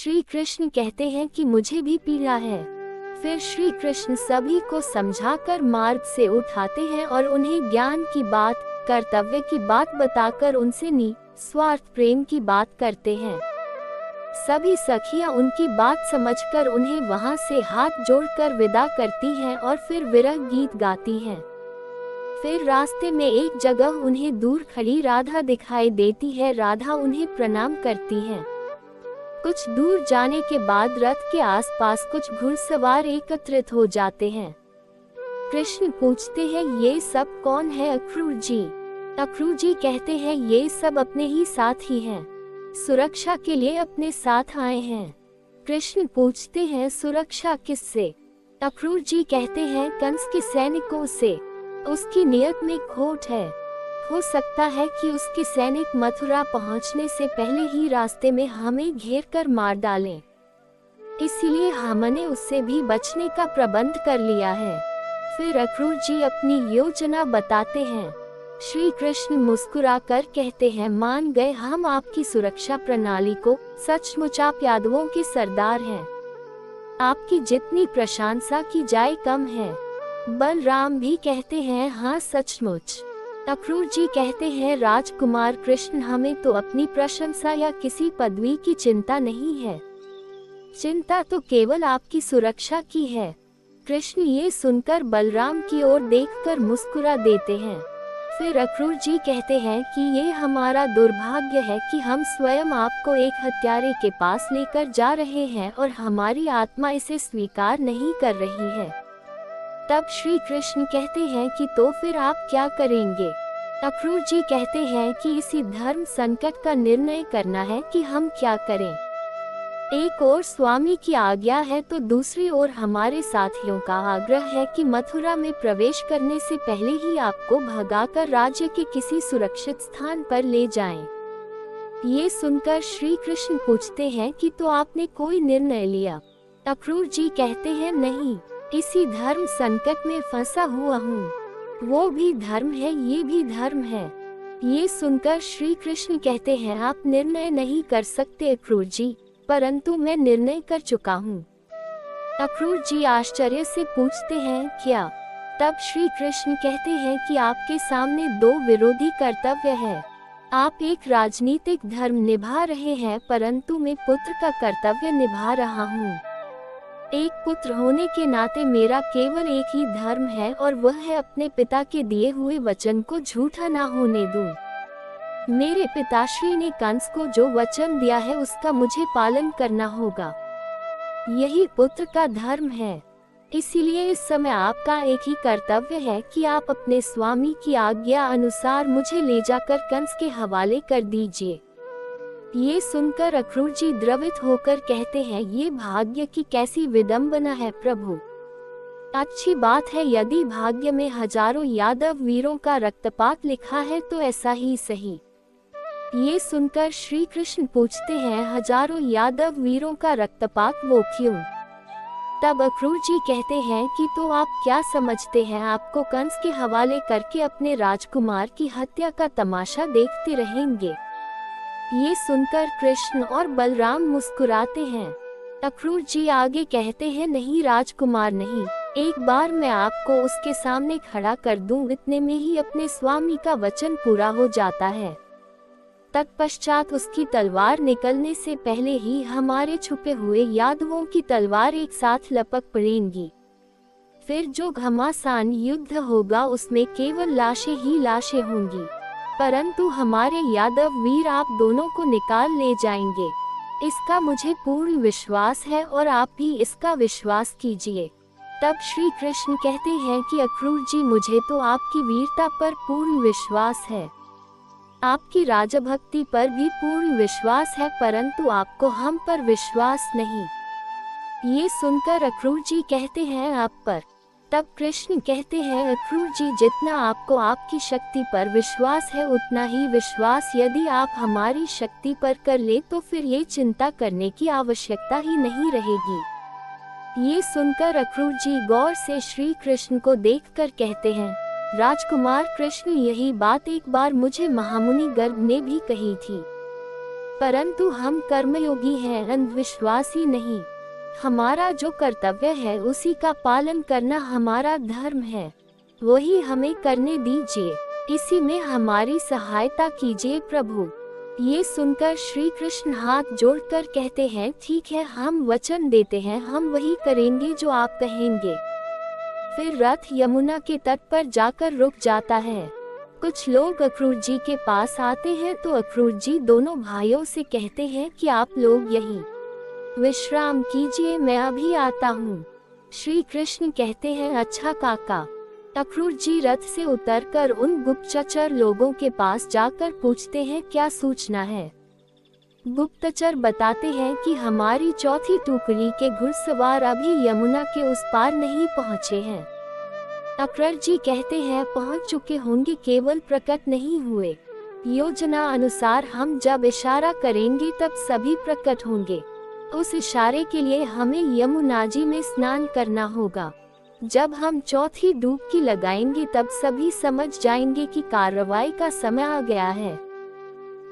श्री कृष्ण कहते हैं कि मुझे भी पीड़ा है। फिर श्री कृष्ण सभी को समझाकर मार्ग से उठाते हैं और उन्हें ज्ञान की बात, कर्तव्य की बात बताकर उनसे निस्वार्थ प्रेम की बात करते हैं। सभी सखियां उनकी बात समझकर उन्हें वहां से हाथ जोड़कर विदा करती हैं और फिर विरह गीत गाती हैं। फिर रास्ते में एक जगह उन्हें दूर खड़ी राधा दिखाई देती है। राधा उन्हें प्रणाम करती हैं। कुछ दूर जाने के बाद रथ के आसपास कुछ घुड़सवार एकत्रित हो जाते हैं। कृष्ण पूछते हैं, ये सब कौन है अक्रूर जी? अक्रूर जी कहते हैं, ये सब अपने ही साथ ही हैं। सुरक्षा के लिए अपने साथ आए हैं। कृष्ण पूछते हैं, सुरक्षा किससे? अक्रूर जी कहते हैं, कंस के सैनिकों से। उसकी नियत में खोट है। हो सकता है कि उसके सैनिक मथुरा पहुंचने से पहले ही रास्ते में हमें घेर कर मार डालें। इसलिए हमने उससे भी बचने का प्रबंध कर लिया है। फिर अक्रूर जी अपनी योजना बताते हैं। श्री कृष्ण मुस्कुराकर कहते हैं, मान गए हम आपकी सुरक्षा प्रणाली को। सचमुच आप यादवों के सरदार हैं। आपकी जितनी प्रशंसा की जाए कम है। बलराम भी कहते हैं, हाँ सचमुच। अक्रूर जी कहते हैं, राजकुमार कृष्ण, हमें तो अपनी प्रशंसा या किसी पदवी की चिंता नहीं है। चिंता तो केवल आपकी सुरक्षा की है। कृष्ण ये सुनकर बलराम की ओर देखकर मुस्कुरा देते हैं। फिर अक्रूर जी कहते हैं कि ये हमारा दुर्भाग्य है कि हम स्वयं आपको एक हत्यारे के पास लेकर जा रहे हैं और हमारी आत्मा इसे स्वीकार नहीं कर रही है। तब श्री कृष्ण कहते हैं कि तो फिर आप क्या करेंगे? अक्रूर जी कहते हैं कि इसी धर्म संकट का निर्णय करना है कि हम क्या करें। एक ओर स्वामी की आज्ञा है तो दूसरी ओर हमारे साथियों का आग्रह है कि मथुरा में प्रवेश करने से पहले ही आपको भगाकर राज्य के किसी सुरक्षित स्थान पर ले जाएं। ये सुनकर श्री कृष्ण पूछते हैं कि तो आपने कोई निर्णय लिया? अक्रूर जी कहते हैं, नहीं, इसी धर्म संकट में फंसा हुआ हूँ। वो भी धर्म है, ये भी धर्म है। ये सुनकर श्री कृष्ण कहते हैं, आप निर्णय नहीं कर सकते अक्रूर जी, परंतु मैं निर्णय कर चुका हूँ। अक्रूर जी आश्चर्य से पूछते हैं, क्या? तब श्री कृष्ण कहते हैं कि आपके सामने दो विरोधी कर्तव्य है। आप एक राजनीतिक धर्म निभा रहे हैं, परंतु मैं पुत्र का कर्तव्य निभा रहा हूँ। एक पुत्र होने के नाते मेरा केवल एक ही धर्म है और वह है अपने पिता के दिए हुए वचन को झूठा ना होने दूं। मेरे पिताश्री ने कंस को जो वचन दिया है उसका मुझे पालन करना होगा। यही पुत्र का धर्म है। इसीलिए इस समय आपका एक ही कर्तव्य है कि आप अपने स्वामी की आज्ञा अनुसार मुझे ले जाकर कंस के हवाले कर दीजिए। ये सुनकर अक्रूर जी द्रवित होकर कहते हैं, ये भाग्य की कैसी विडंबना है प्रभु। अच्छी बात है, यदि भाग्य में हजारों यादव वीरों का रक्तपात लिखा है तो ऐसा ही सही। ये सुनकर श्री कृष्ण पूछते हैं, हजारों यादव वीरों का रक्तपात वो क्यों? तब अक्रूर जी कहते हैं कि तो आप क्या समझते हैं, आपको कंस के हवाले करके अपने राजकुमार की हत्या का तमाशा देखते रहेंगे? ये सुनकर कृष्ण और बलराम मुस्कुराते हैं। अक्रूर जी आगे कहते हैं, नहीं राजकुमार नहीं, एक बार मैं आपको उसके सामने खड़ा कर दूं, इतने में ही अपने स्वामी का वचन पूरा हो जाता है। तत्पश्चात उसकी तलवार निकलने से पहले ही हमारे छुपे हुए यादवों की तलवार एक साथ लपक पड़ेंगी। फिर जो घमासान युद्ध होगा उसमें केवल लाशें ही लाशें होंगी, परंतु हमारे यादव वीर आप दोनों को निकाल ले जाएंगे। इसका मुझे पूर्ण विश्वास है और आप भी इसका विश्वास कीजिए। तब श्री कृष्ण कहते हैं कि अक्रूर जी, मुझे तो आपकी वीरता पर पूर्ण विश्वास है, आपकी राजभक्ति पर भी पूर्ण विश्वास है, परंतु आपको हम पर विश्वास नहीं। ये सुनकर अक्रूर जी कहते हैं, आप पर। तब कृष्ण कहते हैं, अक्रूर जी, जितना आपको आपकी शक्ति पर विश्वास है उतना ही विश्वास यदि आप हमारी शक्ति पर कर ले तो फिर ये चिंता करने की आवश्यकता ही नहीं रहेगी। ये सुनकर अक्रूर जी गौर से श्री कृष्ण को देखकर कहते हैं, राजकुमार कृष्ण, यही बात एक बार मुझे महामुनि गर्ग ने भी कही थी। परंतु हम कर्मयोगी हैं, अंधविश्वासी नहीं। हमारा जो कर्तव्य है उसी का पालन करना हमारा धर्म है, वही हमें करने दीजिए। इसी में हमारी सहायता कीजिए प्रभु। ये सुनकर श्री कृष्ण हाथ जोड़कर कहते हैं, ठीक है, हम वचन देते हैं, हम वही करेंगे जो आप कहेंगे। फिर रथ यमुना के तट पर जाकर रुक जाता है। कुछ लोग अक्रूर जी के पास आते हैं तो अक्रूर जी दोनों भाइयों से कहते हैं कि आप लोग यहीं विश्राम कीजिए, मैं अभी आता हूँ। श्री कृष्ण कहते हैं, अच्छा काका। अक्रूर जी रथ से उतरकर उन गुप्तचर लोगों के पास जाकर पूछते हैं, क्या सूचना है। गुप्तचर बताते हैं कि हमारी चौथी टुकड़ी के घुड़सवार अभी यमुना के उस पार नहीं पहुँचे हैं। अक्रूर जी कहते हैं, पहुँच चुके होंगे, केवल प्रकट नहीं हुए। योजना अनुसार हम जब इशारा करेंगे तब सभी प्रकट होंगे। उस इशारे के लिए हमें यमुना जी में स्नान करना होगा। जब हम चौथी डुबकी लगाएंगे तब सभी समझ जाएंगे कि कार्रवाई का समय आ गया है।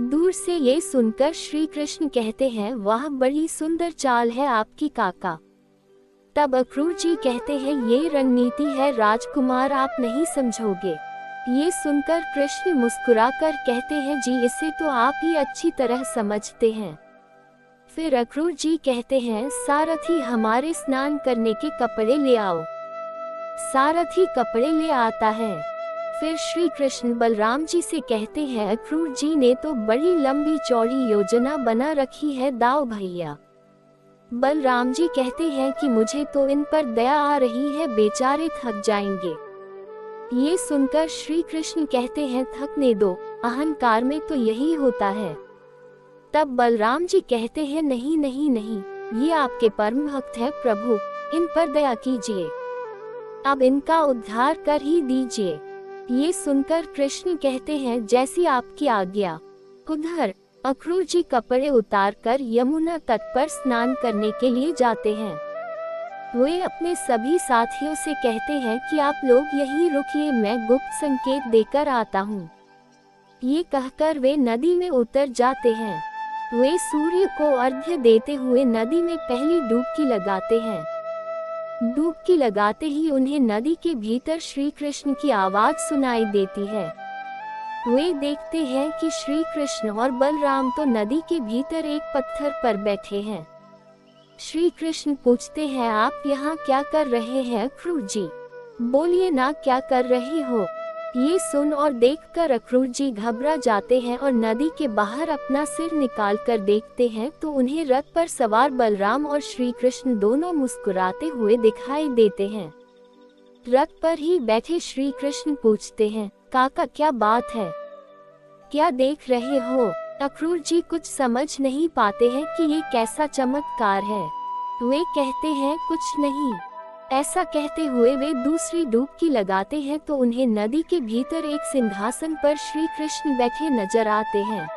दूर से ये सुनकर श्री कृष्ण कहते हैं, वाह, बड़ी सुंदर चाल है आपकी काका। तब अक्रूर जी कहते हैं, ये रणनीति है राजकुमार, आप नहीं समझोगे। ये सुनकर कृष्ण मुस्कुराकर कहते हैं, जी इसे तो आप ही अच्छी तरह समझते हैं। फिर अक्रूर जी कहते हैं, सारथी हमारे स्नान करने के कपड़े ले आओ। सारथी कपड़े ले आता है। फिर श्री कृष्ण बलराम जी से कहते हैं, अक्रूर जी ने तो बड़ी लंबी चौड़ी योजना बना रखी है दाऊ भैया। बलराम जी कहते हैं कि मुझे तो इन पर दया आ रही है, बेचारे थक जाएंगे। ये सुनकर श्री कृष्ण कहते हैं, थकने दो, अहंकार में तो यही होता है। तब बलराम जी कहते हैं, नहीं नहीं नहीं, ये आपके परम भक्त है प्रभु, इन पर दया कीजिए, अब इनका उद्धार कर ही दीजिए। ये सुनकर कृष्ण कहते हैं, जैसी आपकी आज्ञा। उधर अक्रूर जी कपड़े उतारकर यमुना तट पर स्नान करने के लिए जाते हैं। वे अपने सभी साथियों से कहते हैं कि आप लोग यहीं रुकिए, मैं गुप्त संकेत देकर आता हूँ। ये कहकर वे नदी में उतर जाते हैं। वे सूर्य को अर्घ्य देते हुए नदी में पहली डुबकी लगाते हैं। डुबकी लगाते ही उन्हें नदी के भीतर श्री कृष्ण की आवाज सुनाई देती है। वे देखते हैं कि श्री कृष्ण और बलराम तो नदी के भीतर एक पत्थर पर बैठे हैं। श्री कृष्ण पूछते हैं, आप यहाँ क्या कर रहे हैं अक्रूर जी? बोलिए ना, क्या कर रहे हो? ये सुन और देखकर अक्रूर जी घबरा जाते हैं और नदी के बाहर अपना सिर निकाल कर देखते हैं तो उन्हें रथ पर सवार बलराम और श्री कृष्ण दोनों मुस्कुराते हुए दिखाई देते हैं। रथ पर ही बैठे श्री कृष्ण पूछते हैं, काका क्या बात है, क्या देख रहे हो? अक्रूर जी कुछ समझ नहीं पाते हैं कि ये कैसा चमत्कार है। वे कहते हैं, कुछ नहीं। ऐसा कहते हुए वे दूसरी डुबकी लगाते हैं तो उन्हें नदी के भीतर एक सिंहासन पर श्री कृष्ण बैठे नजर आते हैं।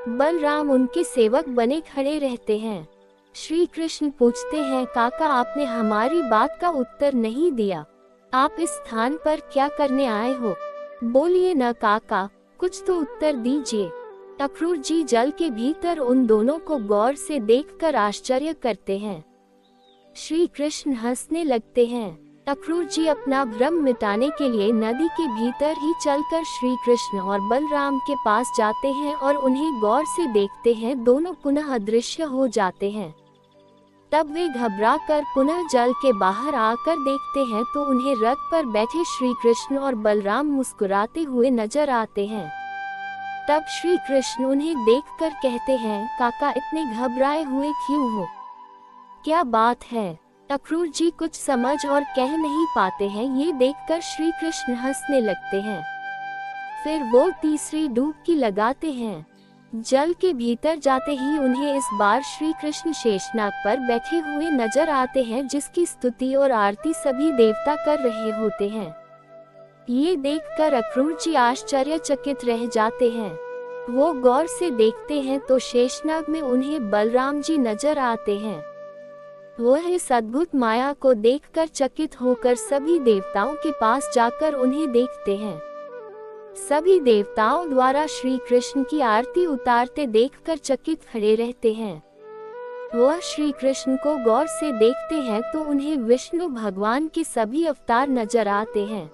बलराम उनके सेवक बने खड़े रहते हैं। श्री कृष्ण पूछते हैं, काका आपने हमारी बात का उत्तर नहीं दिया, आप इस स्थान पर क्या करने आए हो? बोलिए न काका, कुछ तो उत्तर दीजिए। अक्रूर जी जल के भीतर उन दोनों को गौर से देखकर आश्चर्य करते हैं। श्री कृष्ण हंसने लगते हैं। अक्रूर जी अपना भ्रम मिटाने के लिए नदी के भीतर ही चलकर श्री कृष्ण और बलराम के पास जाते हैं और उन्हें गौर से देखते हैं। दोनों पुनः अदृश्य हो जाते हैं। तब वे घबराकर पुनः जल के बाहर आकर देखते हैं तो उन्हें रथ पर बैठे श्री कृष्ण और बलराम मुस्कुराते हुए नजर आते हैं। तब श्री कृष्ण उन्हें देखकर कहते हैं, काका इतने घबराए हुए क्यों हो, क्या बात है? अक्रूर जी कुछ समझ और कह नहीं पाते हैं। ये देखकर श्री कृष्ण हंसने लगते हैं। फिर वो तीसरी डुबकी लगाते हैं। जल के भीतर जाते ही उन्हें इस बार श्री कृष्ण शेषनाग पर बैठे हुए नजर आते हैं, जिसकी स्तुति और आरती सभी देवता कर रहे होते हैं। ये देखकर अक्रूर जी आश्चर्यचकित रह जाते हैं। वो गौर से देखते हैं तो शेषनाग में उन्हें बलराम जी नजर आते हैं। वह इस अद्भुत माया को देखकर चकित होकर सभी देवताओं के पास जाकर उन्हें देखते हैं। सभी देवताओं द्वारा श्री कृष्ण की आरती उतारते देखकर चकित खड़े रहते हैं। वह श्री कृष्ण को गौर से देखते हैं तो उन्हें विष्णु भगवान के सभी अवतार नजर आते हैं।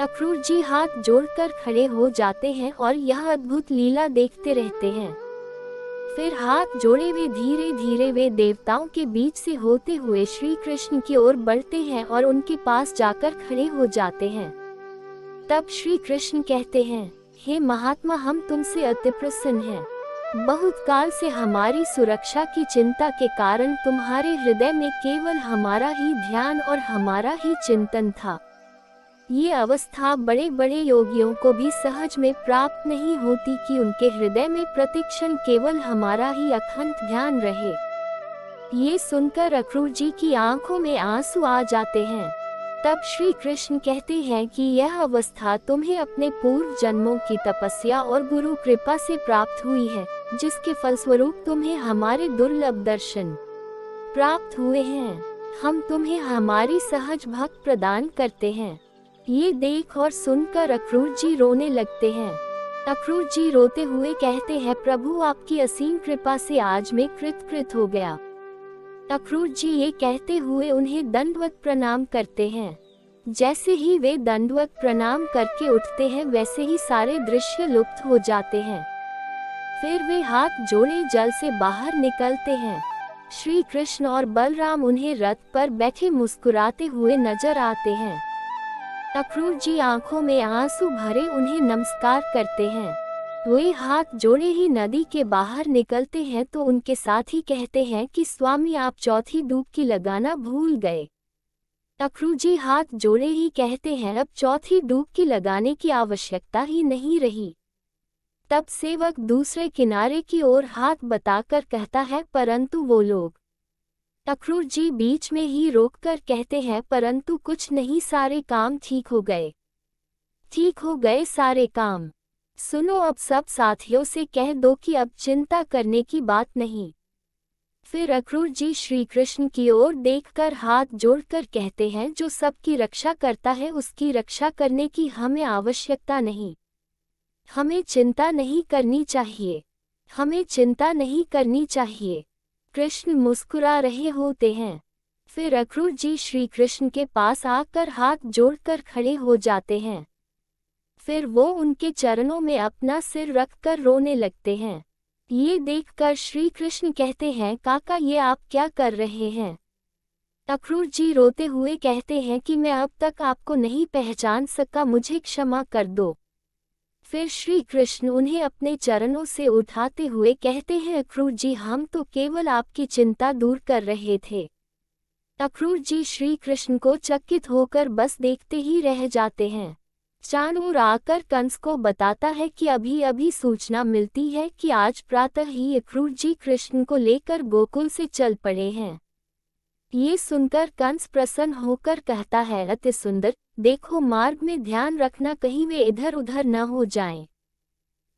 अक्रूर जी हाथ जोड़कर खड़े हो जाते हैं और यह अद्भुत लीला देखते रहते हैं। फिर हाथ जोड़े वे धीरे धीरे वे देवताओं के बीच से होते हुए श्री कृष्ण की ओर बढ़ते हैं और उनके पास जाकर खड़े हो जाते हैं। तब श्री कृष्ण कहते हैं, हे महात्मा, हम तुमसे अति प्रसन्न हैं। बहुत काल से हमारी सुरक्षा की चिंता के कारण तुम्हारे हृदय में केवल हमारा ही ध्यान और हमारा ही चिंतन था। ये अवस्था बड़े बड़े योगियों को भी सहज में प्राप्त नहीं होती कि उनके हृदय में प्रतिक्षण केवल हमारा ही अखंड ध्यान रहे। ये सुनकर अक्रूर जी की आंखों में आंसू आ जाते हैं। तब श्री कृष्ण कहते हैं कि यह अवस्था तुम्हें अपने पूर्व जन्मों की तपस्या और गुरु कृपा से प्राप्त हुई है, जिसके फलस्वरूप तुम्हें हमारे दुर्लभ दर्शन प्राप्त हुए हैं। हम तुम्हें हमारी सहज भक्त प्रदान करते हैं। ये देख और सुनकर अक्रूर जी रोने लगते हैं। अक्रूर जी रोते हुए कहते हैं, प्रभु आपकी असीम कृपा से आज मैं कृतकृत हो गया। अक्रूर जी ये कहते हुए उन्हें दंडवत प्रणाम करते हैं। जैसे ही वे दंडवत प्रणाम करके उठते हैं वैसे ही सारे दृश्य लुप्त हो जाते हैं। फिर वे हाथ जोड़े जल से बाहर निकलते हैं। श्री कृष्ण और बलराम उन्हें रथ पर बैठे मुस्कुराते हुए नजर आते हैं। अक्रूर जी आंखों में आंसू भरे उन्हें नमस्कार करते हैं। वे हाथ जोड़े ही नदी के बाहर निकलते हैं तो उनके साथ ही कहते हैं कि स्वामी, आप चौथी डुबकी लगाना भूल गए। अक्रूर जी हाथ जोड़े ही कहते हैं, अब चौथी डुबकी लगाने की आवश्यकता ही नहीं रही। तब सेवक दूसरे किनारे की ओर हाथ बताकर कहता है, परंतु वो लोग। अक्रूर जी बीच में ही रोककर कहते हैं, परंतु कुछ नहीं, सारे काम ठीक हो गए। ठीक हो गए सारे काम। सुनो, अब सब साथियों से कह दो कि अब चिंता करने की बात नहीं। फिर अक्रूर जी श्री कृष्ण की ओर देखकर हाथ जोड़कर कहते हैं, जो सबकी रक्षा करता है उसकी रक्षा करने की हमें आवश्यकता नहीं। हमें चिंता नहीं करनी चाहिए। हमें चिंता नहीं करनी चाहिए। कृष्ण मुस्कुरा रहे होते हैं। फिर अक्रूर जी श्री कृष्ण के पास आकर हाथ जोड़कर खड़े हो जाते हैं। फिर वो उनके चरणों में अपना सिर रखकर रोने लगते हैं। ये देखकर श्री कृष्ण कहते हैं, काका, ये आप क्या कर रहे हैं? अक्रूर जी रोते हुए कहते हैं कि मैं अब तक आपको नहीं पहचान सका, मुझे क्षमा कर दो। फिर श्री कृष्ण उन्हें अपने चरणों से उठाते हुए कहते हैं, अक्रूर जी, हम तो केवल आपकी चिंता दूर कर रहे थे। अक्रूर जी श्री कृष्ण को चकित होकर बस देखते ही रह जाते हैं। चाणूर आकर कंस को बताता है कि अभी अभी सूचना मिलती है कि आज प्रातः ही अक्रूर जी कृष्ण को लेकर गोकुल से चल पड़े हैं। ये सुनकर कंस प्रसन्न होकर कहता है, अति सुंदर, देखो मार्ग में ध्यान रखना कहीं वे इधर उधर न हो जाएं।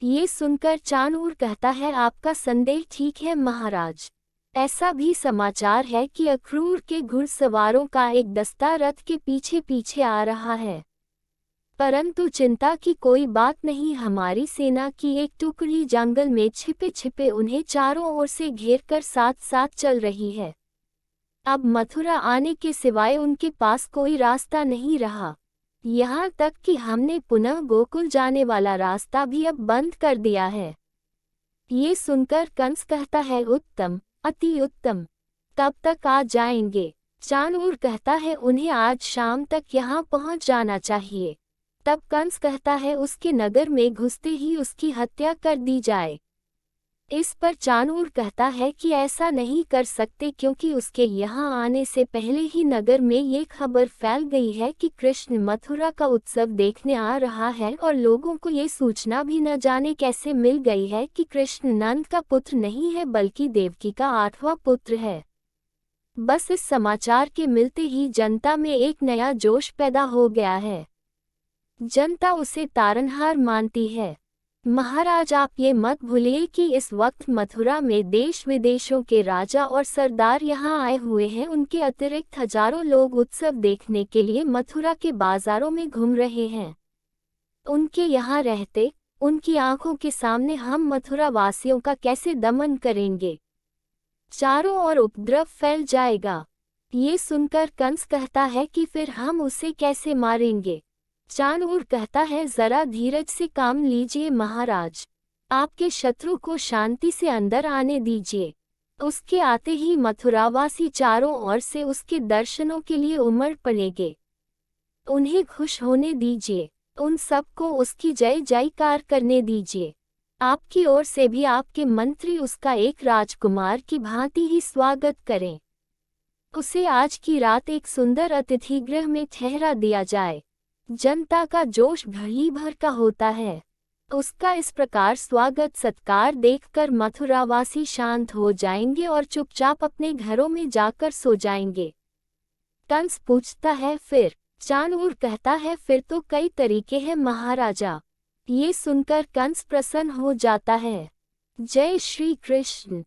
ये सुनकर चाणूर कहता है, आपका संदेह ठीक है महाराज। ऐसा भी समाचार है कि अक्रूर के घुड़सवारों का एक दस्ता रथ के पीछे पीछे आ रहा है। परंतु चिंता की कोई बात नहीं, हमारी सेना की एक टुकड़ी जंगल में छिपे छिपे उन्हें चारों ओर से घेरकर साथ साथ चल रही है। अब मथुरा आने के सिवाय उनके पास कोई रास्ता नहीं रहा। यहाँ तक कि हमने पुनः गोकुल जाने वाला रास्ता भी अब बंद कर दिया है। ये सुनकर कंस कहता है, उत्तम, अति उत्तम, कब तक आ जाएंगे? चाणूर कहता है, उन्हें आज शाम तक यहाँ पहुँच जाना चाहिए। तब कंस कहता है, उसके नगर में घुसते ही उसकी हत्या कर दी जाए। इस पर चाणूर कहता है कि ऐसा नहीं कर सकते, क्योंकि उसके यहाँ आने से पहले ही नगर में ये खबर फैल गई है कि कृष्ण मथुरा का उत्सव देखने आ रहा है, और लोगों को ये सूचना भी न जाने कैसे मिल गई है कि कृष्ण नंद का पुत्र नहीं है बल्कि देवकी का 8वां पुत्र है। बस इस समाचार के मिलते ही जनता में एक नया जोश पैदा हो गया है। जनता उसे तारनहार मानती है। महाराज, आप ये मत भूलिए कि इस वक्त मथुरा में देश विदेशों के राजा और सरदार यहाँ आए हुए हैं। उनके अतिरिक्त हजारों लोग उत्सव देखने के लिए मथुरा के बाजारों में घूम रहे हैं। उनके यहाँ रहते, उनकी आंखों के सामने हम मथुरा वासियों का कैसे दमन करेंगे? चारों ओर उपद्रव फैल जाएगा। ये सुनकर कंस कहता है कि फिर हम उसे कैसे मारेंगे? चाणूर कहता है, जरा धीरज से काम लीजिए महाराज। आपके शत्रु को शांति से अंदर आने दीजिए। उसके आते ही मथुरावासी चारों ओर से उसके दर्शनों के लिए उमड़ पड़ेंगे। उन्हें खुश होने दीजिए। उन सबको उसकी जय जयकार करने दीजिए। आपकी ओर से भी आपके मंत्री उसका एक राजकुमार की भांति ही स्वागत करें। उसे आज की रात एक सुंदर अतिथि गृह में ठहरा दिया जाए। जनता का जोश भरी भर का होता है। उसका इस प्रकार स्वागत सत्कार देखकर मथुरावासी शांत हो जाएंगे और चुपचाप अपने घरों में जाकर सो जाएंगे। कंस पूछता है, फिर? चाणूर कहता है, फिर तो कई तरीके हैं महाराजा। ये सुनकर कंस प्रसन्न हो जाता है। जय श्री कृष्ण।